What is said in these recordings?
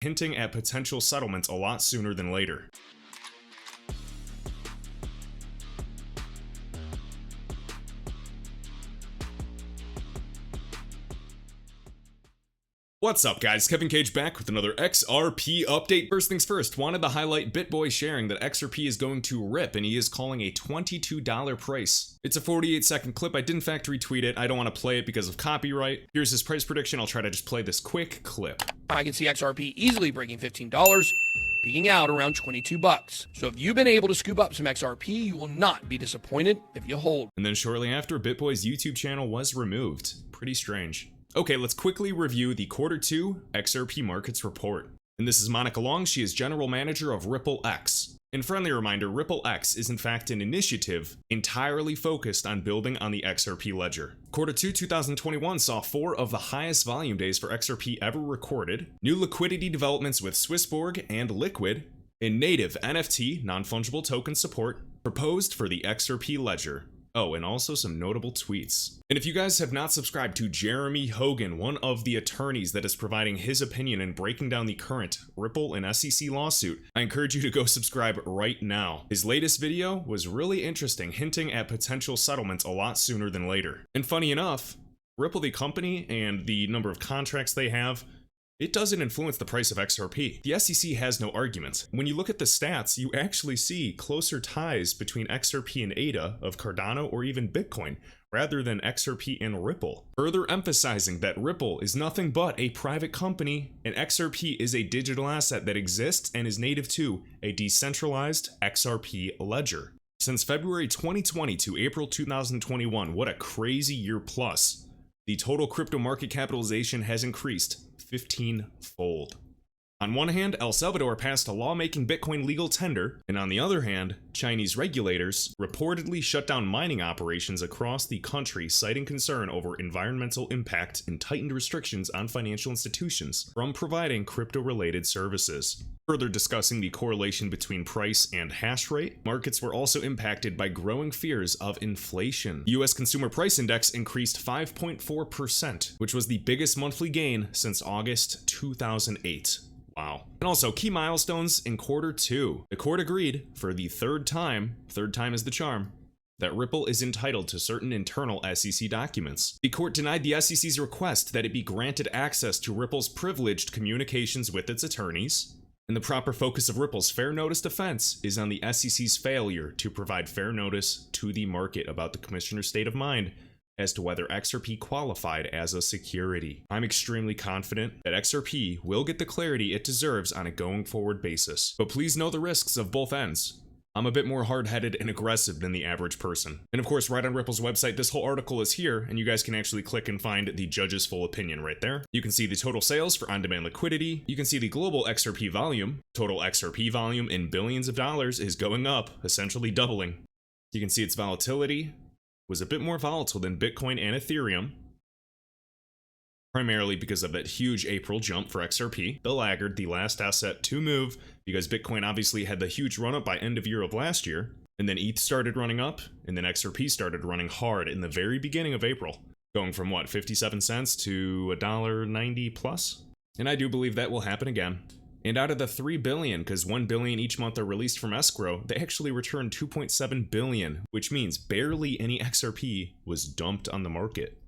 hinting at potential settlements a lot sooner than later. What's up guys, Kevin Cage back with another XRP update. First things first, wanted to highlight BitBoy sharing that XRP is going to rip and he is calling a $22 price. It's a 48-second clip, I did in fact retweet it, I don't want to play it because of copyright. Here's his price prediction, I'll try to just play this quick clip. I can see XRP easily breaking $15, peaking out around 22 bucks. So if you've been able to scoop up some XRP, you will not be disappointed if you hold. And then shortly after, BitBoy's YouTube channel was removed. Pretty strange. Okay, let's quickly review the Q2 XRP Markets Report. And this is Monica Long, she is General Manager of Ripple X. And friendly reminder, Ripple X is in fact an initiative entirely focused on building on the XRP ledger. Q2 2021 saw 4 of the highest volume days for XRP ever recorded, new liquidity developments with Swissborg and Liquid, and native NFT, non-fungible token support, proposed for the XRP ledger. Oh, and also some notable tweets. And if you guys have not subscribed to Jeremy Hogan, one of the attorneys that is providing his opinion and breaking down the current Ripple and SEC lawsuit, I encourage you to go subscribe right now. His latest video was really interesting, hinting at potential settlements a lot sooner than later. And funny enough, Ripple the company and the number of contracts they have, it doesn't influence the price of XRP. The SEC has no argument. When you look at the stats, you actually see closer ties between XRP and ADA of Cardano or even Bitcoin, rather than XRP and Ripple. Further emphasizing that Ripple is nothing but a private company, and XRP is a digital asset that exists and is native to a decentralized XRP ledger. Since February 2020 to April 2021, what a crazy year plus. The total crypto market capitalization has increased 15-fold. On one hand, El Salvador passed a law making Bitcoin legal tender, and on the other hand, Chinese regulators reportedly shut down mining operations across the country, citing concern over environmental impact and tightened restrictions on financial institutions from providing crypto-related services. Further discussing the correlation between price and hash rate, markets were also impacted by growing fears of inflation. The US Consumer Price Index increased 5.4%, which was the biggest monthly gain since August 2008. Wow. And also, key milestones in Q2. The court agreed, for the third time is the charm, that Ripple is entitled to certain internal SEC documents. The court denied the SEC's request that it be granted access to Ripple's privileged communications with its attorneys. And the proper focus of Ripple's fair notice defense is on the SEC's failure to provide fair notice to the market about the commissioner's state of mind as to whether XRP qualified as a security. I'm extremely confident that XRP will get the clarity it deserves on a going forward basis. But please know the risks of both ends. I'm a bit more hard-headed and aggressive than the average person. And of course, right on Ripple's website, this whole article is here, and you guys can actually click and find the judge's full opinion right there. You can see the total sales for OnDemand Liquidity. You can see the global XRP volume. Total XRP volume in billions of dollars is going up, essentially doubling. You can see its volatility was a bit more volatile than Bitcoin and Ethereum, primarily because of that huge April jump for XRP, the laggard, the last asset to move, because Bitcoin obviously had the huge run up by end of year of last year, and then ETH started running up, and then XRP started running hard in the very beginning of April, going from what, 57 cents to $1.90 plus? And I do believe that will happen again. And out of the 3 billion, because 1 billion each month are released from escrow, they actually returned 2.7 billion, which means barely any XRP was dumped on the market.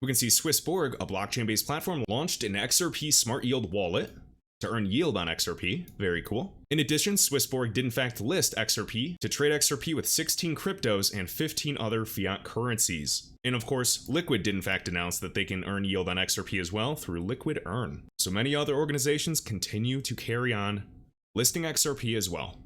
We can see Swissborg, a blockchain-based platform, launched an XRP Smart Yield wallet to earn yield on XRP. Very cool. In addition, Swissborg did in fact list XRP to trade XRP with 16 cryptos and 15 other fiat currencies. And of course, Liquid did in fact announce that they can earn yield on XRP as well through Liquid Earn. So many other organizations continue to carry on listing XRP as well.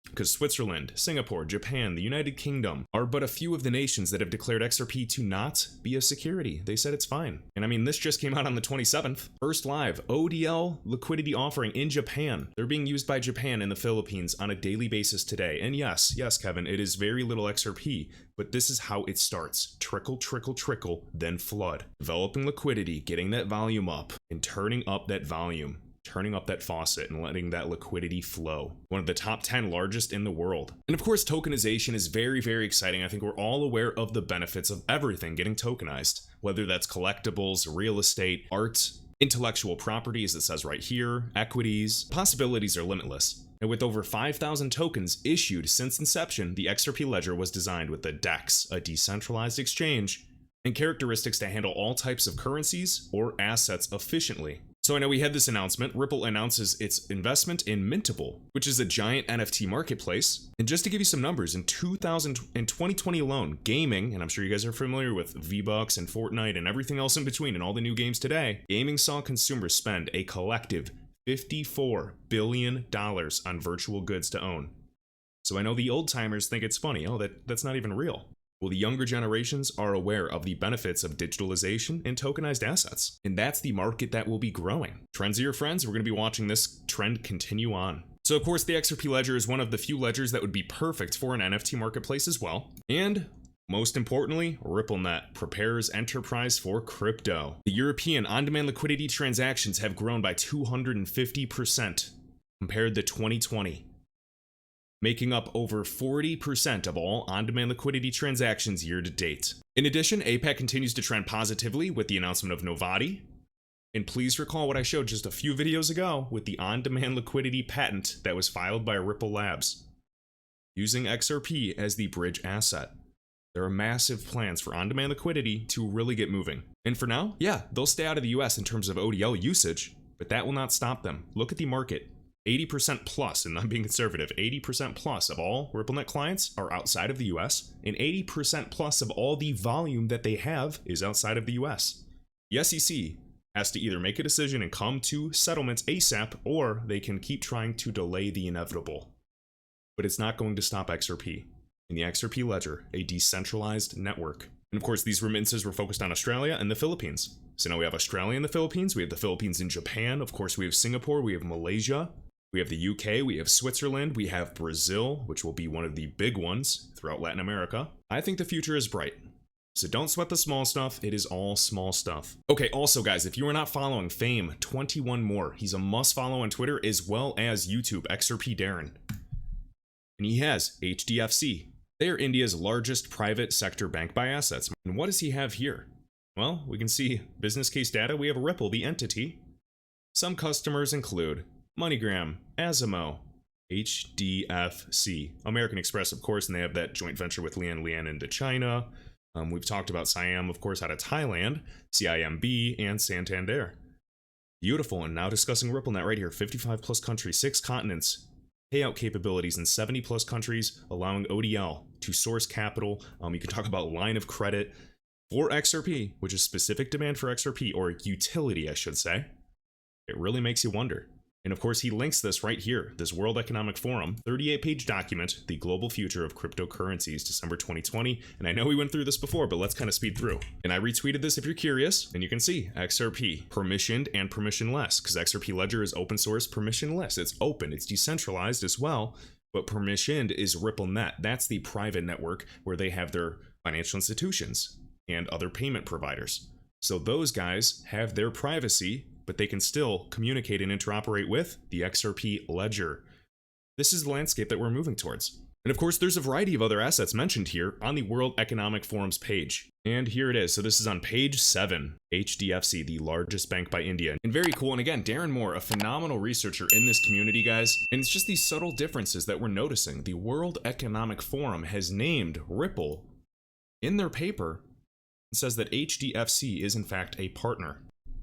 Because Switzerland, Singapore, Japan, the United Kingdom are but a few of the nations that have declared XRP to not be a security. They said it's fine. And I mean, this just came out on the 27th. First live ODL liquidity offering in Japan. They're being used by Japan and the Philippines on a daily basis today. And yes, Kevin, it is very little XRP, but this is how it starts. Trickle, trickle, trickle, then flood. Developing liquidity, getting that volume up, and turning up that volume. Turning up that faucet and letting that liquidity flow. One of the top 10 largest in the world. And of course, tokenization is very, very exciting. I think we're all aware of the benefits of everything getting tokenized, whether that's collectibles, real estate, art, Intellectual property, as it says right here, equities, possibilities are limitless. And with over 5,000 tokens issued since inception, the XRP ledger was designed with the DEX, a decentralized exchange, and characteristics to handle all types of currencies or assets efficiently. So I know we had this announcement. Ripple announces its investment in Mintable, which is a giant NFT marketplace. And just to give you some numbers, in 2020 alone, gaming, and I'm sure you guys are familiar with V-Bucks and Fortnite and everything else in between and all the new games today, gaming saw consumers spend a collective $54 billion on virtual goods to own. So I know the old timers think it's funny. Oh, that's not even real. Well, the younger generations are aware of the benefits of digitalization and tokenized assets, and that's the market that will be growing. Trends are your friends. We're going to be watching this trend continue on. So of course, the XRP ledger is one of the few ledgers that would be perfect for an NFT marketplace as well. And most importantly, RippleNet prepares enterprise for crypto. The European on-demand liquidity transactions have grown by 250% compared to 2020. Making up over 40% of all on-demand liquidity transactions year to date. In addition, APAC continues to trend positively with the announcement of Novati. And please recall what I showed just a few videos ago with the on-demand liquidity patent that was filed by Ripple Labs, using XRP as the bridge asset. There are massive plans for on-demand liquidity to really get moving. And for now, yeah, they'll stay out of the US in terms of ODL usage, but that will not stop them. Look at the market. 80% plus, and I'm being conservative, 80% plus of all RippleNet clients are outside of the US, and 80% plus of all the volume that they have is outside of the US. The SEC has to either make a decision and come to settlements ASAP, or they can keep trying to delay the inevitable. But it's not going to stop XRP. In the XRP ledger, a decentralized network. And of course, these remittances were focused on Australia and the Philippines. So now we have Australia and the Philippines, we have the Philippines and Japan, of course we have Singapore, we have Malaysia, we have the UK, we have Switzerland, we have Brazil, which will be one of the big ones throughout Latin America. I think the future is bright. So don't sweat the small stuff, it is all small stuff. Okay, also guys, if you are not following Fame21 More, he's a must follow on Twitter as well as YouTube, XRP Darren. And he has HDFC. They are India's largest private sector bank by assets. And what does he have here? Well, we can see business case data. We have Ripple, the entity. Some customers include MoneyGram, Asimo, HDFC, American Express, of course, and they have that joint venture with Lian into China. We've talked about Siam, of course, out of Thailand, CIMB, and Santander. Beautiful, and now discussing RippleNet right here, 55 plus countries, 6 continents, payout capabilities in 70 plus countries, allowing ODL to source capital. You can talk about line of credit for XRP, which is specific demand for XRP, or utility, I should say. It really makes you wonder. And of course, he links this right here, this World Economic Forum, 38-page document, The Global Future of Cryptocurrencies, December 2020. And I know we went through this before, but let's kind of speed through. And I retweeted this if you're curious, and you can see XRP, permissioned and permissionless, because XRP Ledger is open source, permissionless. It's open, it's decentralized as well, but permissioned is RippleNet. That's the private network where they have their financial institutions and other payment providers. So those guys have their privacy, but they can still communicate and interoperate with the XRP ledger. This is the landscape that we're moving towards. And of course, there's a variety of other assets mentioned here on the World Economic Forum's page. And here it is. So this is on page 7, HDFC, the largest bank by India. And very cool. And again, Darren Moore, a phenomenal researcher in this community, guys. And it's just these subtle differences that we're noticing. The World Economic Forum has named Ripple in their paper and says that HDFC is in fact a partner.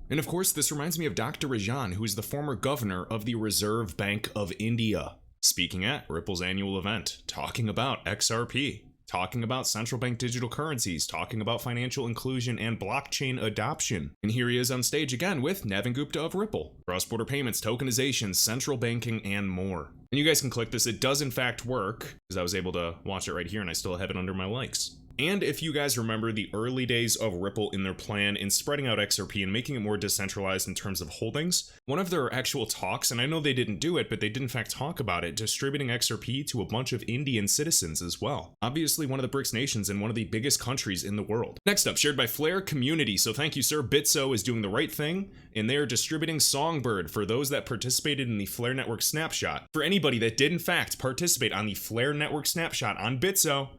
And of course, this reminds me of Dr. Rajan, who is the former governor of the Reserve Bank of India, speaking at Ripple's annual event, talking about XRP, talking about central bank digital currencies, talking about financial inclusion and blockchain adoption. And here he is on stage again with Navin Gupta of Ripple, cross-border payments, tokenization, central banking, and more. And you guys can click this. It does in fact work, because I was able to watch it right here and I still have it under my likes. And if you guys remember the early days of Ripple in their plan in spreading out XRP and making it more decentralized in terms of holdings, one of their actual talks, and I know they didn't do it, but they did in fact talk about it, distributing XRP to a bunch of Indian citizens as well. Obviously one of the BRICS nations and one of the biggest countries in the world. Next up, shared by Flare Community. So thank you, sir. Bitso is doing the right thing, and they are distributing Songbird for those that participated in the Flare Network Snapshot. For anybody that did in fact participate on the Flare Network Snapshot on Bitso,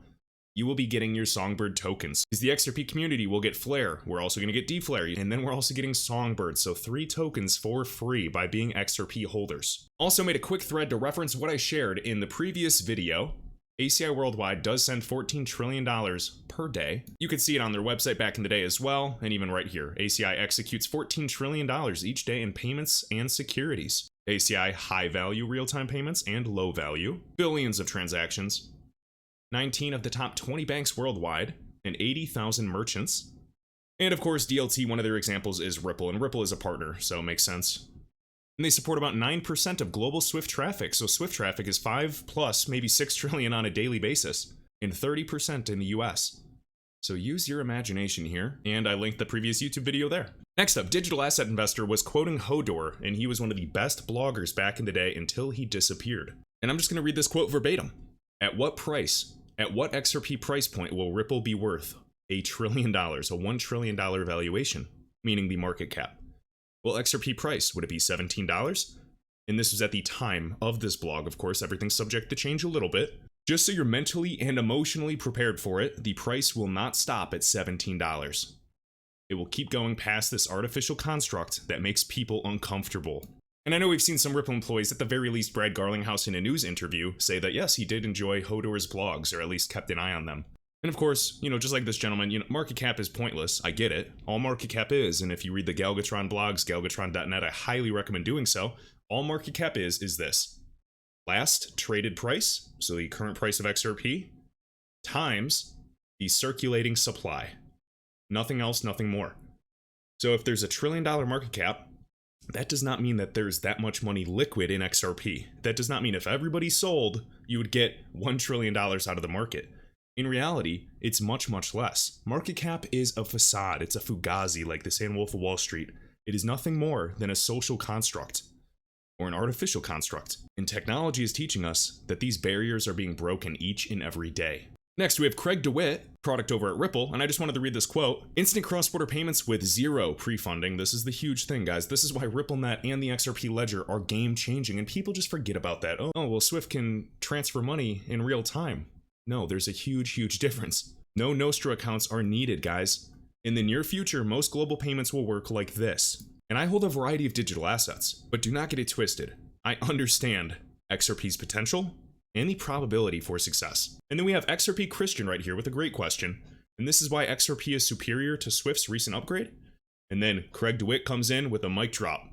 you will be getting your Songbird tokens. Because the XRP community will get Flare, we're also going to get DFlare, and then we're also getting Songbird, so 3 tokens for free by being XRP holders. Also made a quick thread to reference what I shared in the previous video. Aci Worldwide does send $14 trillion per day. You could see it on their website back in the day as well, and even right here. Aci executes $14 trillion each day in payments and securities. Aci high value real-time payments and low value. Billions of transactions. 19 of the top 20 banks worldwide, and 80,000 merchants. And of course, DLT, one of their examples is Ripple, and Ripple is a partner, so it makes sense. And they support about 9% of global Swift traffic, so Swift traffic is 5 plus, maybe 6 trillion on a daily basis, and 30% in the US. So use your imagination here, and I linked the previous YouTube video there. Next up, Digital Asset Investor was quoting Hodor, and he was one of the best bloggers back in the day until he disappeared. And I'm just going to read this quote verbatim. At what price, at what XRP price point will Ripple be worth $1 trillion, a $1 trillion valuation, meaning the market cap? Well, XRP price, would it be $17? And this was at the time of this blog, of course, everything's subject to change a little bit. Just so you're mentally and emotionally prepared for it, the price will not stop at $17. It will keep going past this artificial construct that makes people uncomfortable. And I know we've seen some Ripple employees, at the very least Brad Garlinghouse in a news interview, say that yes, he did enjoy Hodor's blogs, or at least kept an eye on them. And of course, just like this gentleman, market cap is pointless, I get it. All market cap is, and if you read the Galgatron blogs, galgatron.net, I highly recommend doing so. All market cap is this. Last traded price, so the current price of XRP, times the circulating supply. Nothing else, nothing more. So if there's $1 trillion market cap, that does not mean that there's that much money liquid in XRP. That does not mean if everybody sold, you would get $1 trillion out of the market. In reality, it's much, much less. Market cap is a facade. It's a fugazi, like the San Wolf of Wall Street. It is nothing more than a social construct, or an artificial construct. And technology is teaching us that these barriers are being broken each and every day. Next, we have Craig DeWitt, product over at Ripple, and I just wanted to read this quote. Instant cross-border payments with 0 pre-funding. This is the huge thing, guys. This is why RippleNet and the XRP ledger are game-changing, and people just forget about that. Oh, well, Swift can transfer money in real time. No, there's a huge, huge difference. No Nostro accounts are needed, guys. In the near future, most global payments will work like this. And I hold a variety of digital assets, but do not get it twisted. I understand XRP's potential and the probability for success. And then we have XRP Christian right here with a great question. And this is why XRP is superior to Swift's recent upgrade. And then Craig DeWitt comes in with a mic drop.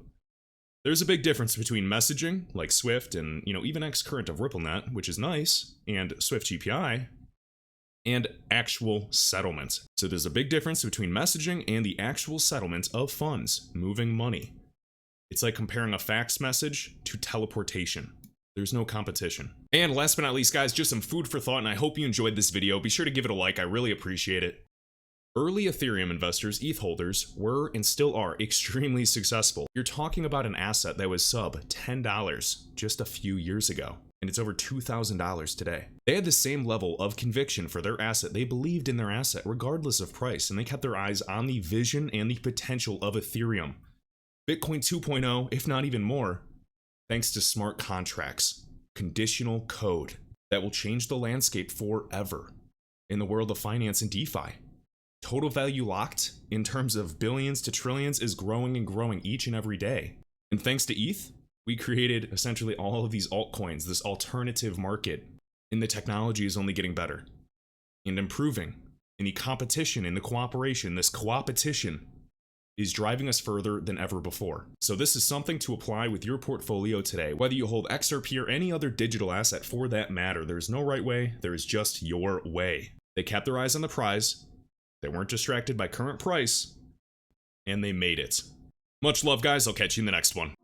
There's a big difference between messaging, like Swift and, even Xcurrent of RippleNet, which is nice, and Swift GPI, and actual settlement. So there's a big difference between messaging and the actual settlement of funds, moving money. It's like comparing a fax message to teleportation. There's no competition. And last but not least, guys, just some food for thought, and I hope you enjoyed this video. Be sure to give it a like, I really appreciate it. Early Ethereum investors, ETH holders, were and still are extremely successful. You're talking about an asset that was sub $10 just a few years ago, and it's over $2,000 today. They had the same level of conviction for their asset. They believed in their asset regardless of price, and they kept their eyes on the vision and the potential of Ethereum. Bitcoin 2.0, if not even more, thanks to smart contracts, conditional code that will change the landscape forever in the world of finance and DeFi. Total value locked in terms of billions to trillions is growing and growing each and every day. And thanks to ETH, we created essentially all of these altcoins, this alternative market, and the technology is only getting better and improving. And the competition and the cooperation, this co-opetition, is driving us further than ever before. So this is something to apply with your portfolio today. Whether you hold XRP or any other digital asset for that matter, there's no right way, there is just your way. They kept their eyes on the prize, they weren't distracted by current price, and they made it. Much love, guys. I'll catch you in the next one.